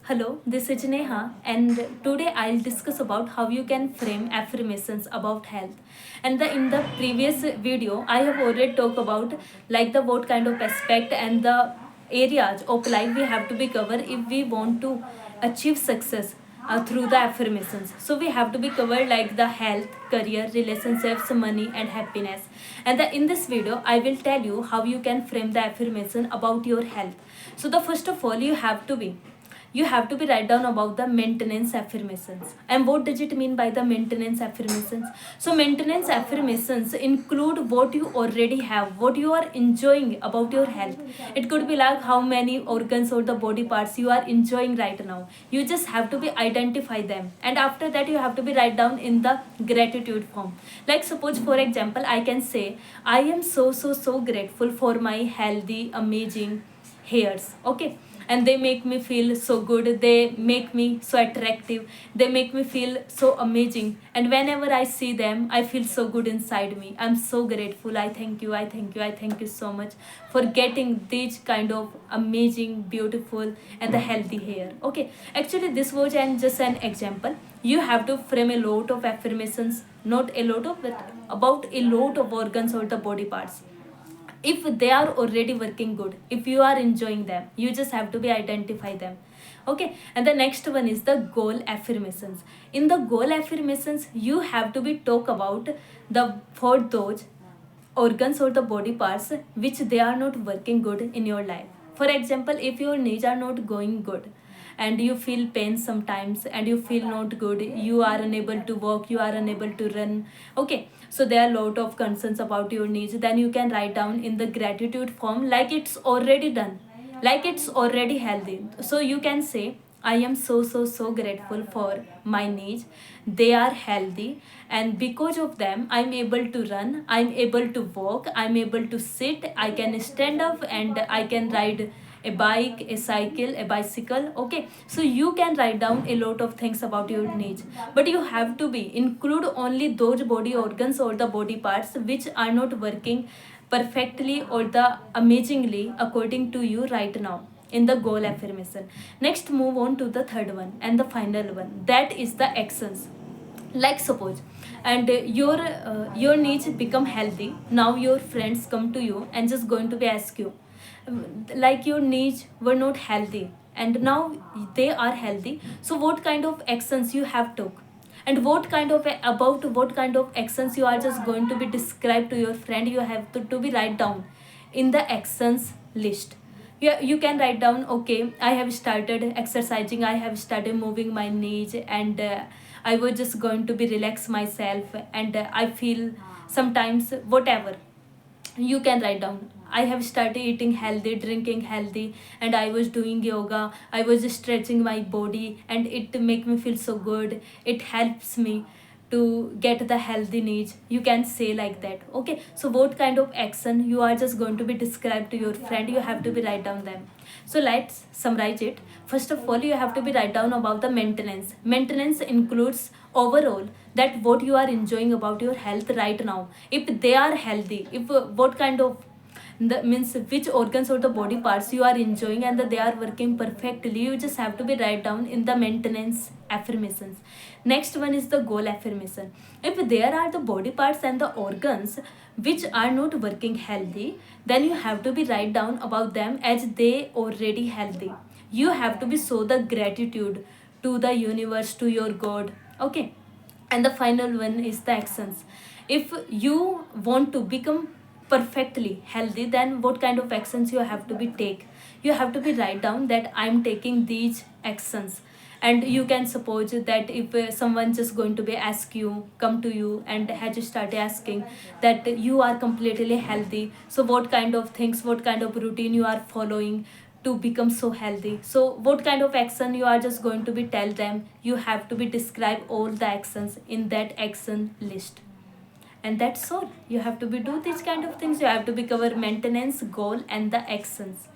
Hello, this is Neha, and today I'll discuss about how you can frame affirmations about health. And in the previous video, I have already talked about like the what kind of aspect and the areas of life we have to be covered if we want to achieve success through the affirmations. So we have to be covered like the health, career, relationships, money, and happiness. And in this video, I will tell you how you can frame the affirmation about your health. So the first of all, you have to be write down about the maintenance affirmations. And what does it mean by the maintenance affirmations? So maintenance affirmations include what you already have, what you are enjoying about your health. It could be like how many organs or the body parts you are enjoying right now. You just have to be identify them, and after that you have to be write down in the gratitude form. Like suppose for example, I can say I am so grateful for my healthy amazing hairs. Okay, and they make me feel so good, they make me so attractive, they make me feel so amazing, and whenever I see them I feel so good inside me. I'm so grateful. I thank you so much for getting these kind of amazing, beautiful, and the healthy hair. Okay, actually this was just an example. You have to frame a lot of affirmations, not a lot of, but about a lot of organs or the body parts. If they are already working good, if you are enjoying them, you just have to be identify them. Okay, and the next one is the goal affirmations. In the goal affirmations, you have to be talk about the for those organs or the body parts which they are not working good in your life. For example, if your knees are not going good and you feel pain sometimes and you feel not good, you are unable to walk, you are unable to run. Okay, so there are a lot of concerns about your needs, then you can write down in the gratitude form like it's already done, like it's already healthy. So you can say I am so grateful for my needs, they are healthy, and because of them I'm able to run, I'm able to walk, I'm able to sit, I can stand up, and I can ride a bike, a cycle, a bicycle. Okay, so you can write down a lot of things about your needs, but you have to be include only those body organs or the body parts which are not working perfectly or the amazingly according to you right now in the goal affirmation. Next, move on to the third one and the final one, that is the actions. Like suppose and your needs become healthy, now your friends come to you and just going to be ask you, like your needs were not healthy and now they are healthy, so what kind of actions you have took, and what kind of about what kind of actions you are just going to be described to your friend. You have to be write down in the actions list. You can write down, okay, I have started exercising, I have started moving my knees, and I was just going to be relax myself, and I feel sometimes whatever. You can write down, I have started eating healthy, drinking healthy, and I was doing yoga, I was stretching my body, and it make me feel so good, it helps me to get the healthy needs. You can say like that. Okay, so what kind of action you are just going to be described to your friend, you have to be write down them. So let's summarize it. First of all, you have to be write down about the maintenance. Maintenance includes overall that what you are enjoying about your health right now, if they are healthy, if what kind of the means which organs or the body parts you are enjoying and that they are working perfectly, you just have to be write down in the maintenance affirmations. Next one is the goal affirmation. If there are the body parts and the organs which are not working healthy, then you have to be write down about them as they already healthy. You have to be show the gratitude to the universe, to your god. Okay, and the final one is the actions. If you want to become perfectly healthy, then what kind of actions you have to be take. You have to be write down that I'm taking these actions. And you can suppose that if someone just going to be ask you, come to you and has you start asking that you are completely healthy, so what kind of things, what kind of routine you are following to become so healthy, so what kind of action you are just going to be tell them. You have to be describe all the actions in that action list, and that's all. You have to be do these kind of things. You have to be cover maintenance, goal, and the actions.